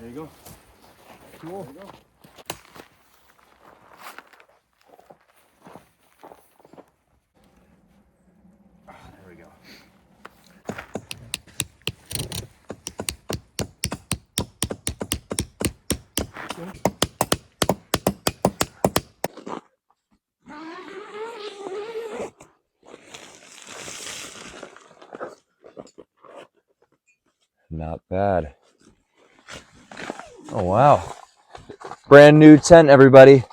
There you go. Cool. There you go. There we go. Not bad. Oh, wow. Brand new tent, everybody.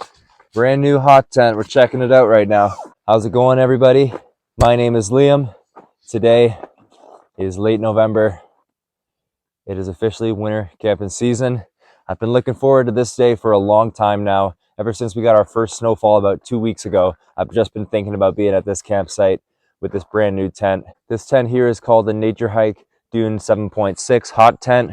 Brand new hot tent. We're checking it out right now. How's it going, everybody? My name is Liam. Today is late November. It is officially winter camping season. I've been looking forward to this day for a long time now. Ever since we got our first snowfall about 2 weeks ago, I've just been thinking about being at this campsite with this brand new tent. This tent here is called the Nature Hike Dune 7.6 hot tent.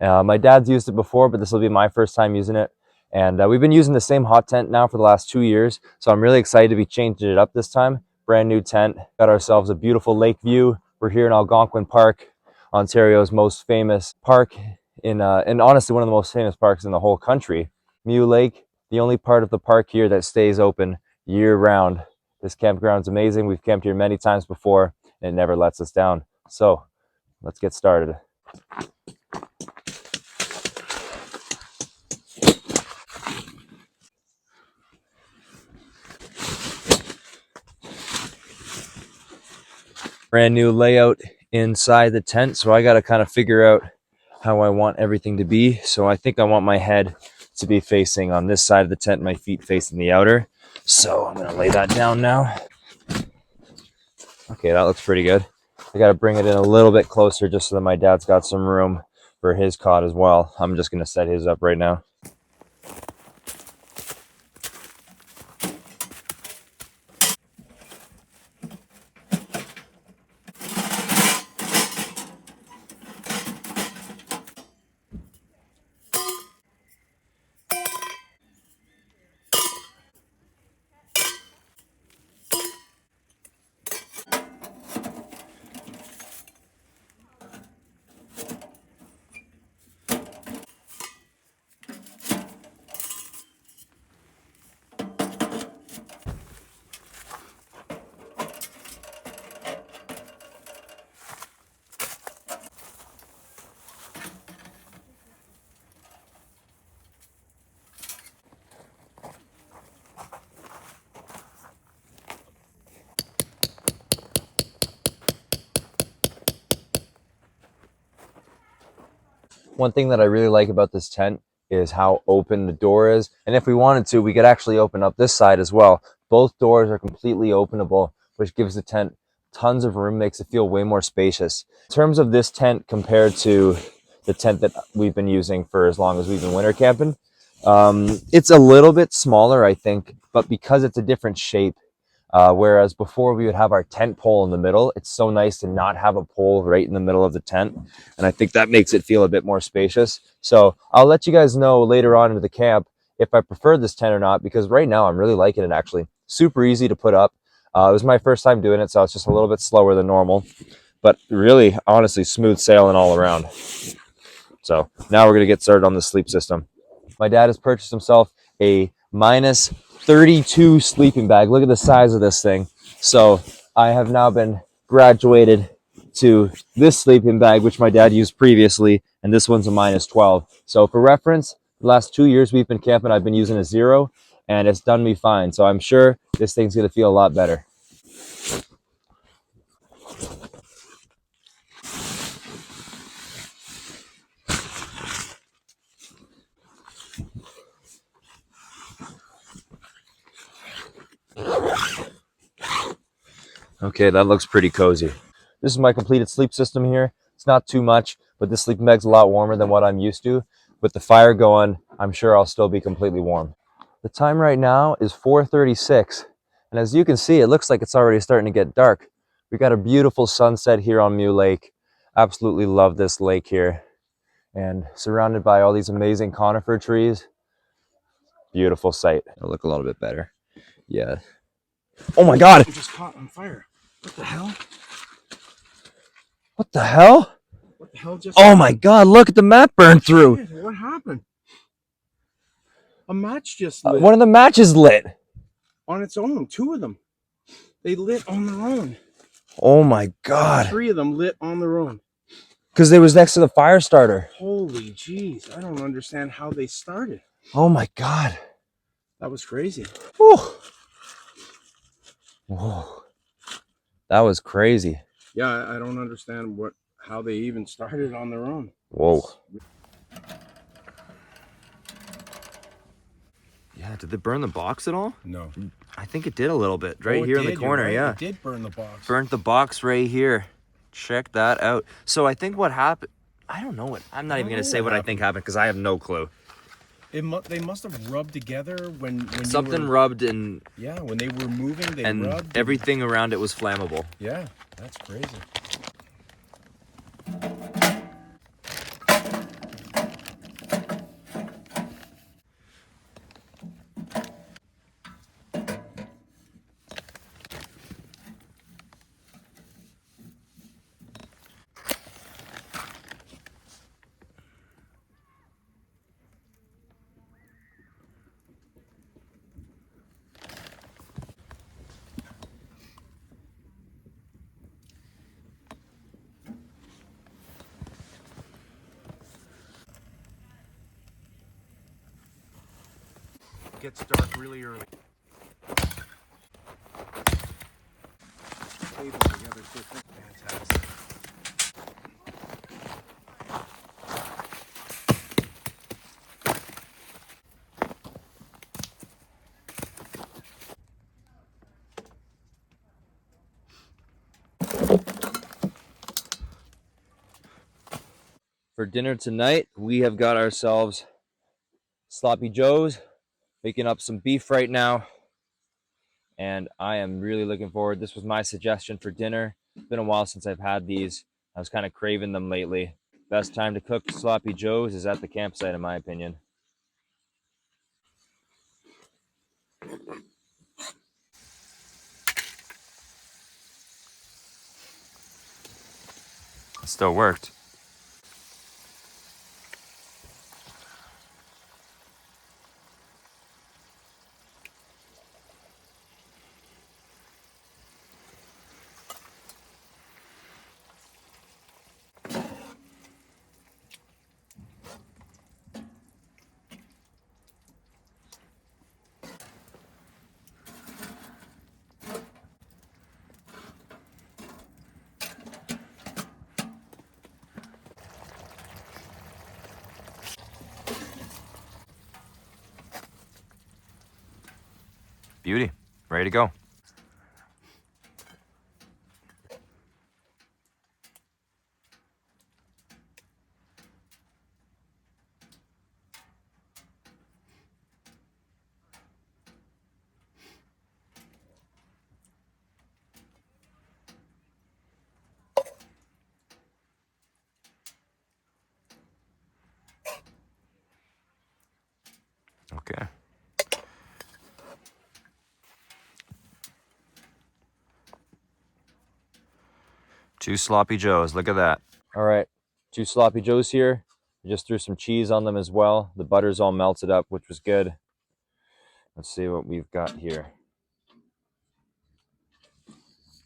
My dad's used it before, but this will be my first time using it. And we've been using the same hot tent now for the last 2 years. So I'm really excited to be changing it up this time. Brand new tent. Got ourselves a beautiful lake view. We're here in Algonquin Park, Ontario's most famous park and honestly one of the most famous parks in the whole country. Mew Lake, the only part of the park here that stays open year round. This campground's amazing. We've camped here many times before and it never lets us down. So let's get started. Brand new layout inside the tent, so I got to kind of figure out how I want everything to be. So I think I want my head to be facing on this side of the tent, my feet facing the outer. So I'm gonna lay that down now. Okay, that looks pretty good. I got to bring it in a little bit closer just so that my dad's got some room for his cot as well. I'm just gonna set his up right now. One thing that I really like about this tent is how open the door is. And if we wanted to, we could actually open up this side as well. Both doors are completely openable, which gives the tent tons of room, makes it feel way more spacious. In terms of this tent compared to the tent that we've been using for as long as we've been winter camping, it's a little bit smaller, I think, but because it's a different shape, whereas before we would have our tent pole in the middle, it's so nice to not have a pole right in the middle of the tent. And I think that makes it feel a bit more spacious. So I'll let you guys know later on into the camp if I prefer this tent or not, because right now I'm really liking it actually. Super easy to put up. It was my first time doing it, so it's just a little bit slower than normal. But really, honestly, smooth sailing all around. So now we're going to get started on the sleep system. My dad has purchased himself a minus 32 sleeping bag. Look at the size of this thing. So I have now been graduated to this sleeping bag, which my dad used previously, and this one's a minus 12. So for reference, the last 2 years we've been camping, I've been using a 0, and it's done me fine. So I'm sure this thing's going to feel a lot better. Okay, that looks pretty cozy. This is my completed sleep system here. It's not too much, but this sleeping bag's a lot warmer than what I'm used to. With the fire going, I'm sure I'll still be completely warm. The time right now is 4:36, and as you can see, it looks like it's already starting to get dark. We got a beautiful sunset here on Mew Lake. Absolutely love this lake here, and surrounded by all these amazing conifer trees. Beautiful sight. It'll look a little bit better. Yeah. Oh my God! It just caught on fire. What the hell? What the hell? What What the hell just Oh happened? my God, look at the mat burn through. Shit, what happened? A match just lit. One of the matches lit. On its own, 2 of them. They lit on their own. Oh my God. 3 of them lit on their own. Because it was next to the fire starter. Holy jeez, I don't understand how they started. Oh my God. That was crazy. Whew. Whoa. That was crazy. Yeah, I don't understand how they even started on their own. Whoa. Yeah, did they burn the box at all? No. I think it did a little bit. Right here in the corner, right. yeah. It did burn the box. Burnt the box right here. Check that out. So I think what happened, I don't know what, I'm not even going to say what I think happened because I have no clue. They must have rubbed together when Something rubbed and... Yeah, when they were moving, they and rubbed. Everything around it was flammable. Yeah, that's crazy. It gets dark really early. Fantastic. For dinner tonight, we have got ourselves Sloppy Joe's, making up some beef right now. And I am really looking forward. This was my suggestion for dinner. It's been a while since I've had these. I was kind of craving them lately. Best time to cook Sloppy Joe's is at the campsite, in my opinion. It still worked. Beauty. Ready to go. Okay. Two Sloppy Joes. Look at that. All right. 2 Sloppy Joes here. I just threw some cheese on them as well. The butter's all melted up, which was good. Let's see what we've got here.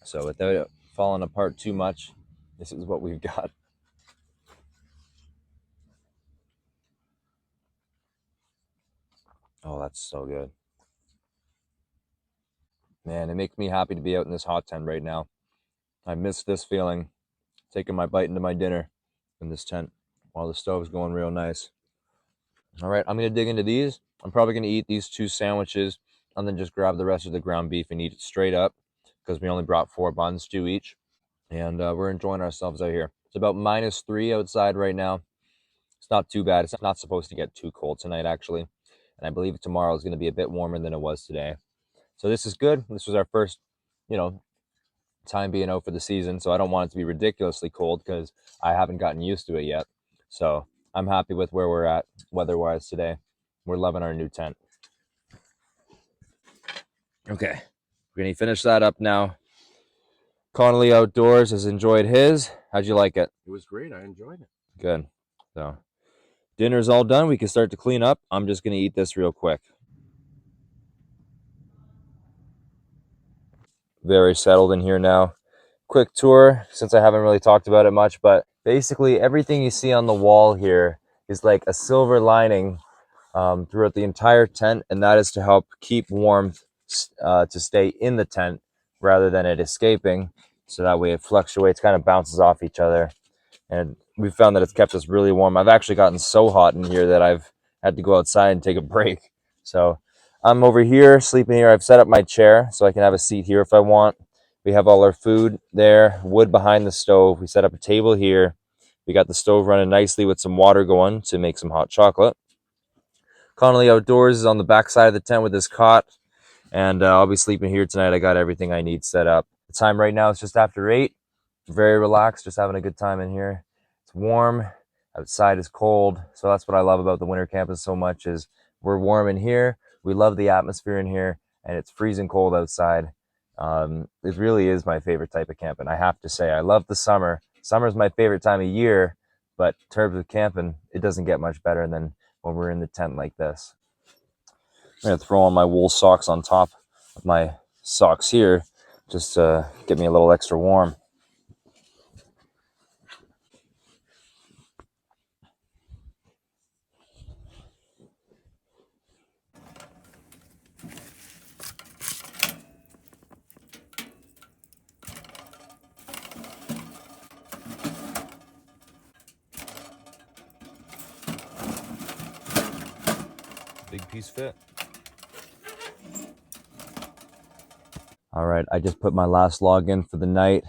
So without it falling apart too much, this is what we've got. Oh, that's so good. Man, it makes me happy to be out in this hot tent right now. I miss this feeling, taking my bite into my dinner in this tent while the stove's going real nice. All right, I'm going to dig into these. I'm probably going to eat these 2 sandwiches and then just grab the rest of the ground beef and eat it straight up because we only brought 4 buns, 2 each. And we're enjoying ourselves out here. It's about -3 outside right now. It's not too bad. It's not supposed to get too cold tonight, actually. And I believe tomorrow is going to be a bit warmer than it was today. So this is good. This was our first, time being out for the season. So I don't want it to be ridiculously cold because I haven't gotten used to it yet. So I'm happy with where we're at weather-wise today. We're loving our new tent. Okay. We're going to finish that up now. Connolly Outdoors has enjoyed his. How'd you like it? It was great. I enjoyed it. Good. So dinner's all done. We can start to clean up. I'm just gonna eat this real quick. Very settled in here now. Quick tour, since I haven't really talked about it much, but basically everything you see on the wall here is like a silver lining throughout the entire tent, and that is to help keep warmth to stay in the tent rather than it escaping. So that way it fluctuates, kind of bounces off each other. And we found that it's kept us really warm. I've actually gotten so hot in here that I've had to go outside and take a break. So I'm over here sleeping here. I've set up my chair so I can have a seat here if I want. We have all our food there, wood behind the stove. We set up a table here. We got the stove running nicely with some water going to make some hot chocolate. Connolly Outdoors is on the back side of the tent with his cot, and I'll be sleeping here tonight. I got everything I need set up. The time right now is just after 8. Very relaxed, just having a good time in here. It's warm, outside is cold, so that's what I love about the winter camping so much is we're warm in here, we love the atmosphere in here, and it's freezing cold outside. It really is my favorite type of camping, I have to say. I love the summer. Summer's my favorite time of year, but in terms of camping, it doesn't get much better than when we're in the tent like this. I'm going to throw on my wool socks on top of my socks here, just to get me a little extra warm. Big piece fit. All right, I just put my last log in for the night.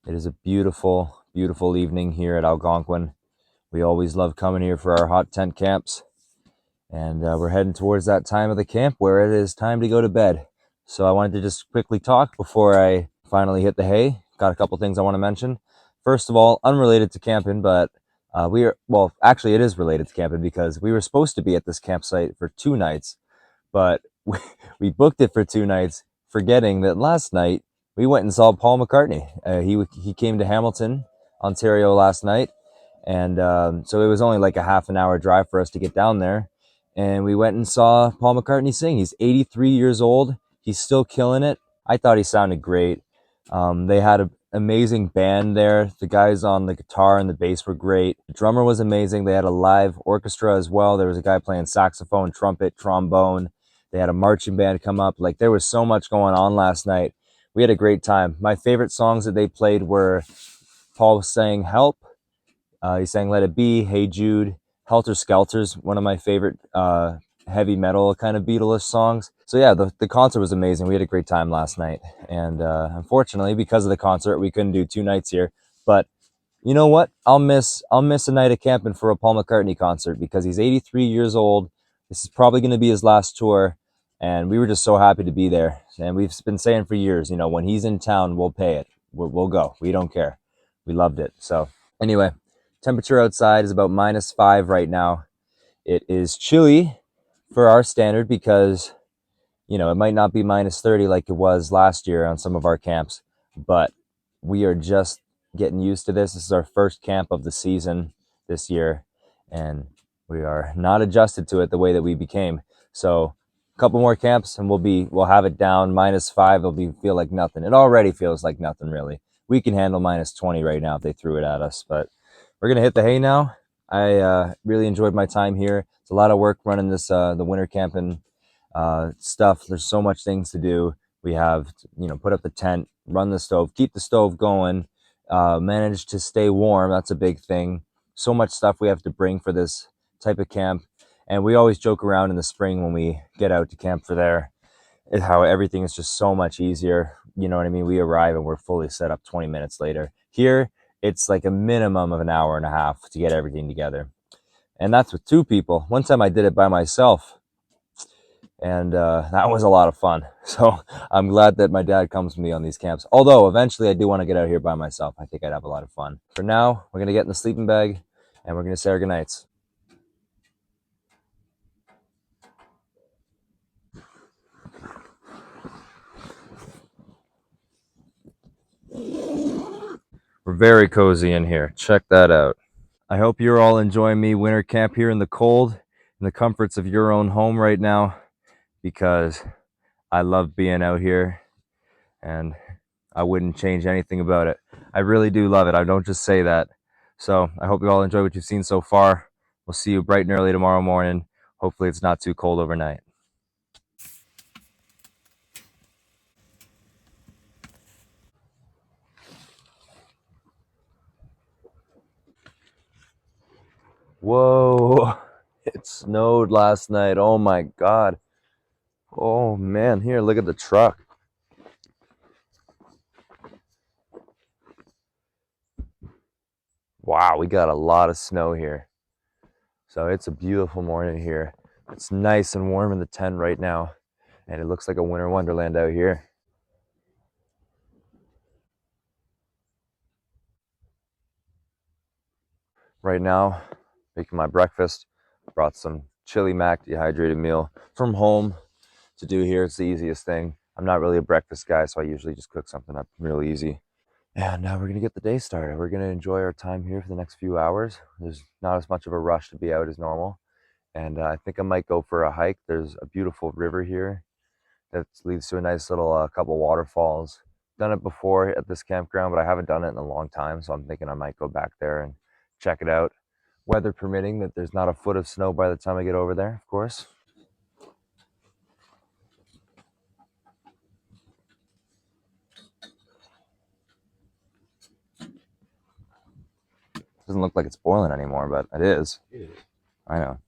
It is a beautiful, beautiful evening here at Algonquin. We always love coming here for our hot tent camps. And we're heading towards that time of the camp where it is time to go to bed. So I wanted to just quickly talk before I finally hit the hay. Got a couple things I want to mention. First of all, unrelated to camping, but actually it is related to camping because we were supposed to be at this campsite for 2 nights, but we booked it for 2 nights, forgetting that last night we went and saw Paul McCartney. He came to Hamilton, Ontario last night, and so it was only like a half an hour drive for us to get down there. And we went and saw Paul McCartney sing. He's 83 years old. He's still killing it. I thought he sounded great. They had an amazing band there. The guys on the guitar and the bass were great. The drummer was amazing. They had a live orchestra as well. There was a guy playing saxophone, trumpet, trombone. They had a marching band come up. Like, there was so much going on last night. We had a great time. My favorite songs that they played were Paul sang Help. He sang Let It Be, Hey Jude, Helter Skelter's one of my favorite heavy metal kind of Beatles songs. So yeah, the concert was amazing. We had a great time last night. And unfortunately, because of the concert, we couldn't do 2 nights here. But you know what? I'll miss a night of camping for a Paul McCartney concert because he's 83 years old. This is probably going to be his last tour. And we were just so happy to be there. And we've been saying for years, when he's in town, we'll pay it. We'll go. We don't care. We loved it. So anyway, temperature outside is about -5 right now. It is chilly for our standard because, it might not be -30 like it was last year on some of our camps, but we are just getting used to this. This is our first camp of the season this year, and we are not adjusted to it the way that we became. So a couple more camps and we'll have it down. -5, feel like nothing. It already feels like nothing, really. We can handle -20 right now if they threw it at us, but we're going to hit the hay now. I really enjoyed my time here. It's a lot of work running this the winter camping stuff. There's so much things to do. We have to, put up the tent, run the stove, keep the stove going, manage to stay warm. That's a big thing. So much stuff we have to bring for this type of camp. And we always joke around in the spring when we get out to camp for there, how everything is just so much easier. You know what I mean? We arrive and we're fully set up 20 minutes later. Here, it's like a minimum of an hour and a half to get everything together. And that's with 2 people. One time I did it by myself, and that was a lot of fun. So I'm glad that my dad comes with me on these camps. Although eventually I do want to get out here by myself. I think I'd have a lot of fun. For now, we're going to get in the sleeping bag and we're going to say our goodnights. We're very cozy in here. Check that out. I hope you're all enjoying me winter camp here in the cold, in the comforts of your own home right now, because I love being out here and I wouldn't change anything about it. I really do love it. I don't just say that. So I hope you all enjoy what you've seen so far. We'll see you bright and early tomorrow morning. Hopefully it's not too cold overnight. Whoa, it snowed last night. Oh my God. Oh man, here, look at the truck. Wow, we got a lot of snow here. So it's a beautiful morning here. It's nice and warm in the tent right now, and it looks like a winter wonderland out here. Right now, making my breakfast. Brought some chili mac dehydrated meal from home to do here. It's the easiest thing. I'm not really a breakfast guy, so I usually just cook something up real easy. And now we're gonna get the day started. We're gonna enjoy our time here for the next few hours. There's not as much of a rush to be out as normal. And I think I might go for a hike. There's a beautiful river here that leads to a nice little couple waterfalls. Done it before at this campground, but I haven't done it in a long time, so I'm thinking I might go back there and check it out. Weather permitting, that there's not a foot of snow by the time I get over there, of course. Doesn't look like it's boiling anymore, but it is. I know.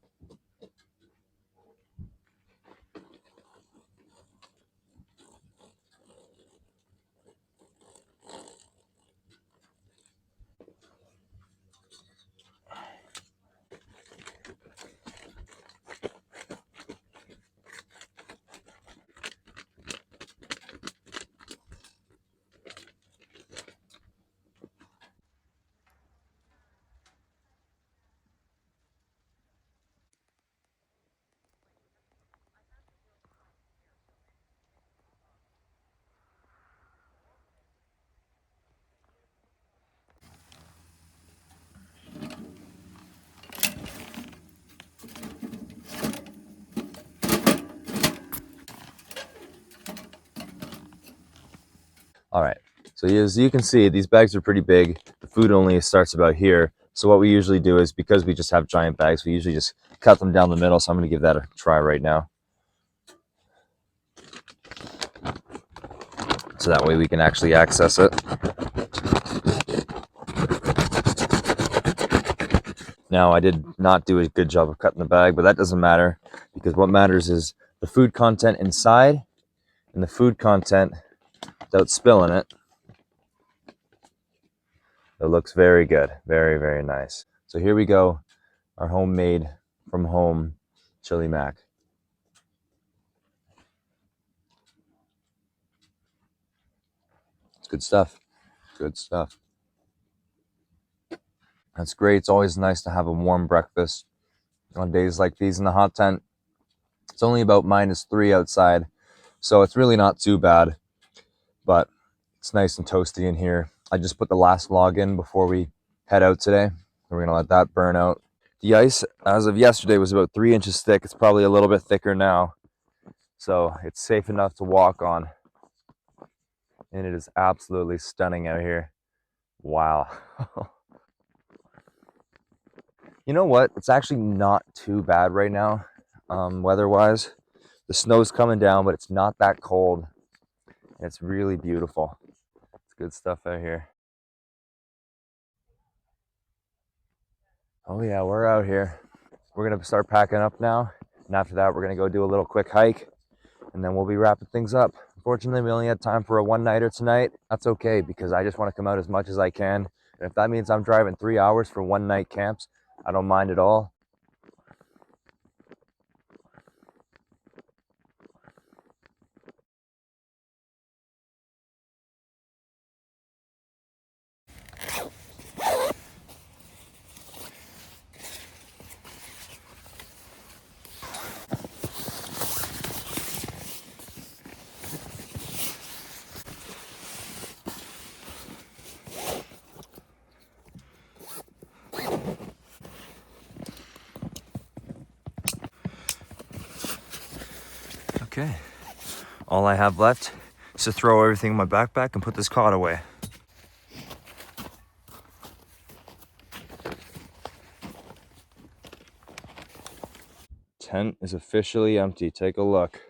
All right. So as you can see, these bags are pretty big. The food only starts about here. So what we usually do is, because we just have giant bags, we usually just cut them down the middle. So I'm going to give that a try right now. So that way we can actually access it. Now, I did not do a good job of cutting the bag, but that doesn't matter, because what matters is the food content inside and the food content without spilling it. It looks very good. Very, very nice. So here we go. Our homemade from home chili mac. It's good stuff. Good stuff. That's great. It's always nice to have a warm breakfast on days like these in the hot tent. It's only about -3 outside, so it's really not too bad, but it's nice and toasty in here. I just put the last log in before we head out today. We're going to let that burn out. The ice, as of yesterday, was about 3 inches thick. It's probably a little bit thicker now, so it's safe enough to walk on. And it is absolutely stunning out here. Wow. You know what? It's actually not too bad right now, weather-wise. The snow's coming down, but it's not that cold. And it's really beautiful. It's good stuff out here. Oh yeah, we're out here. We're gonna start packing up now. And after that, we're gonna go do a little quick hike. And then we'll be wrapping things up. Unfortunately, we only had time for a one-nighter tonight. That's okay, because I just want to come out as much as I can. And if that means I'm driving 3 hours for one-night camps, I don't mind at all. Okay, all I have left is to throw everything in my backpack and put this cot away. Tent is officially empty. Take a look.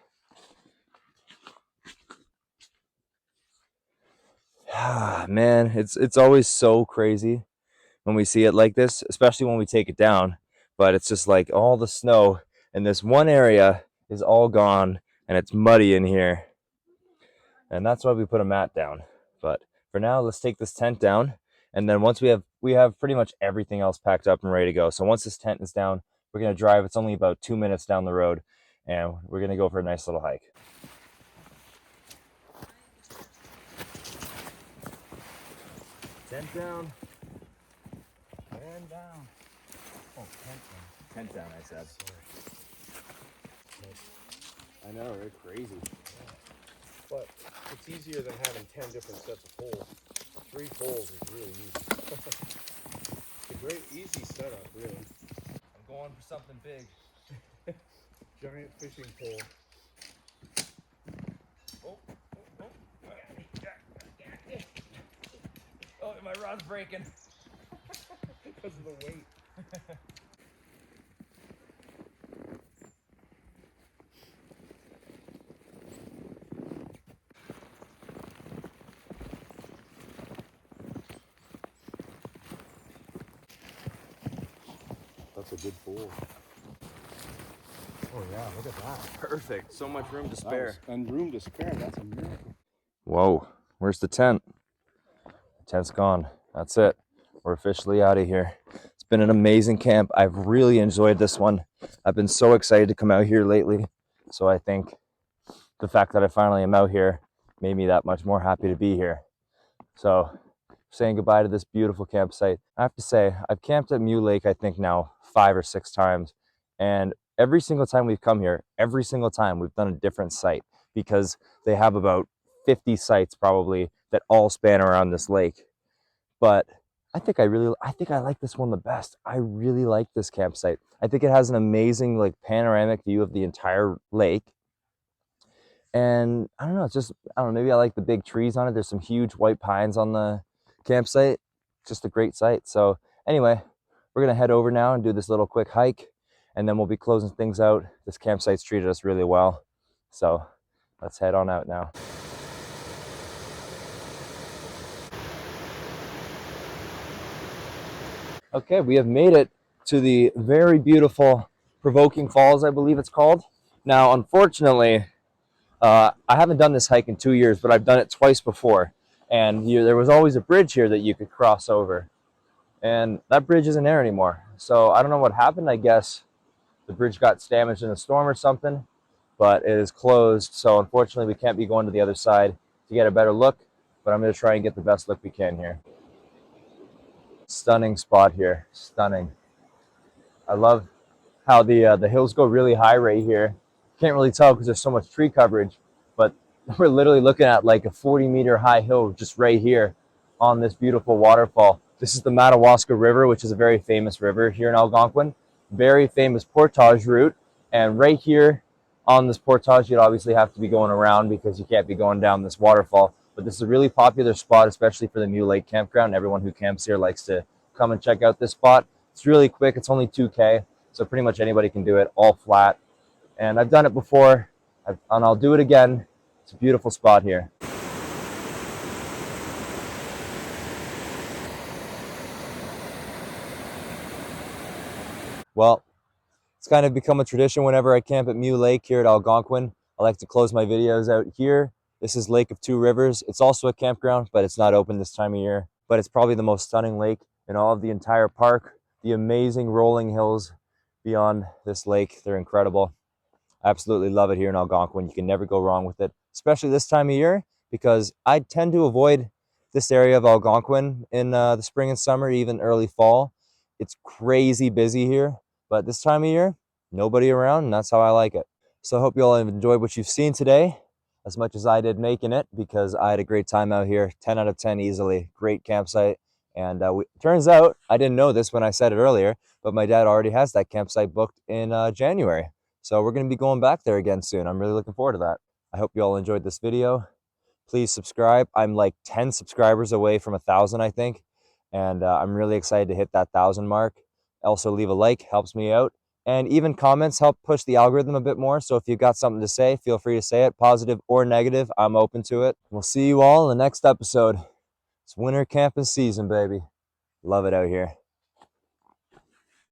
Man, it's always so crazy when we see it like this, especially when we take it down. But it's just like all the snow in this one area is all gone and it's muddy in here. And that's why we put a mat down. But for now, let's take this tent down. And then once we have pretty much everything else packed up and ready to go. So once this tent is down, we're gonna drive. It's only about 2 minutes down the road, and we're gonna go for a nice little hike. Tent down. And down. Oh, tent down, I said. I know, they're crazy. But it's easier than having 10 different sets of poles. 3 poles is really easy. It's a great, easy setup, really. I'm going for something big. Giant fishing pole. Oh, my rod's breaking. Because of the weight. That's a good pole. Oh yeah, look at that. Perfect. So much room to spare. And room to spare, that's a miracle. Whoa, where's the tent? The tent's gone. That's it. We're officially out of here. It's been an amazing camp. I've really enjoyed this one. I've been so excited to come out here lately. So I think the fact that I finally am out here made me that much more happy to be here. So saying goodbye to this beautiful campsite. I have to say, I've camped at Mew Lake, I think now 5 or 6 times. And every single time we've come here, every single time we've done a different site, because they have about 50 sites probably that all span around this lake. But I think I like this one the best. I really like this campsite. I think it has an amazing like panoramic view of the entire lake. And I don't know, it's just, I don't know, maybe I like the big trees on it. There's some huge white pines on the campsite. Just a great site. So anyway, we're gonna head over now and do this little quick hike, and then we'll be closing things out. This campsite's treated us really well. So let's head on out now. Okay, we have made it to the very beautiful Provoking Falls, I believe it's called. Now, unfortunately, I haven't done this hike in 2 years, but I've done it twice before. And there was always a bridge here that you could cross over. And that bridge isn't there anymore. So I don't know what happened. I guess the bridge got damaged in a storm or something, but it is closed. So unfortunately, we can't be going to the other side to get a better look, but I'm going to try and get the best look we can here. Stunning spot here. Stunning. I love how the hills go really high right here. Can't really tell because there's so much tree coverage, but we're literally looking at like a 40-meter high hill just right here on this beautiful waterfall. This is the Madawaska River, which is a very famous river here in Algonquin. Very famous portage route. And right here on this portage, you'd obviously have to be going around because you can't be going down this waterfall. But this is a really popular spot, especially for the Mew Lake campground. Everyone who camps here likes to come and check out this spot. It's really quick. It's only 2K, so pretty much anybody can do it, all flat. And I've done it before, and I'll do it again. It's a beautiful spot here. Well, it's kind of become a tradition whenever I camp at Mew Lake here at Algonquin. I like to close my videos out here. This is Lake of Two Rivers. It's also a campground, but it's not open this time of year. But it's probably the most stunning lake in all of the entire park. The amazing rolling hills beyond this lake, they're incredible. I absolutely love it here in Algonquin. You can never go wrong with it, especially this time of year, because I tend to avoid this area of Algonquin in the spring and summer, even early fall. It's crazy busy here, but this time of year, nobody around, and that's how I like it. So I hope you all have enjoyed what you've seen today as much as I did making it, because I had a great time out here. 10 out of 10 easily. Great campsite. And turns out, I didn't know this when I said it earlier, but my dad already has that campsite booked in January. So we're going to be going back there again soon. I'm really looking forward to that. I hope you all enjoyed this video. Please subscribe. I'm like 10 subscribers away from 1,000, I think. And I'm really excited to hit that 1,000 mark. Also, leave a like, helps me out. And even comments help push the algorithm a bit more. So if you've got something to say, feel free to say it, positive or negative. I'm open to it. We'll see you all in the next episode. It's winter camping season, baby. Love it out here.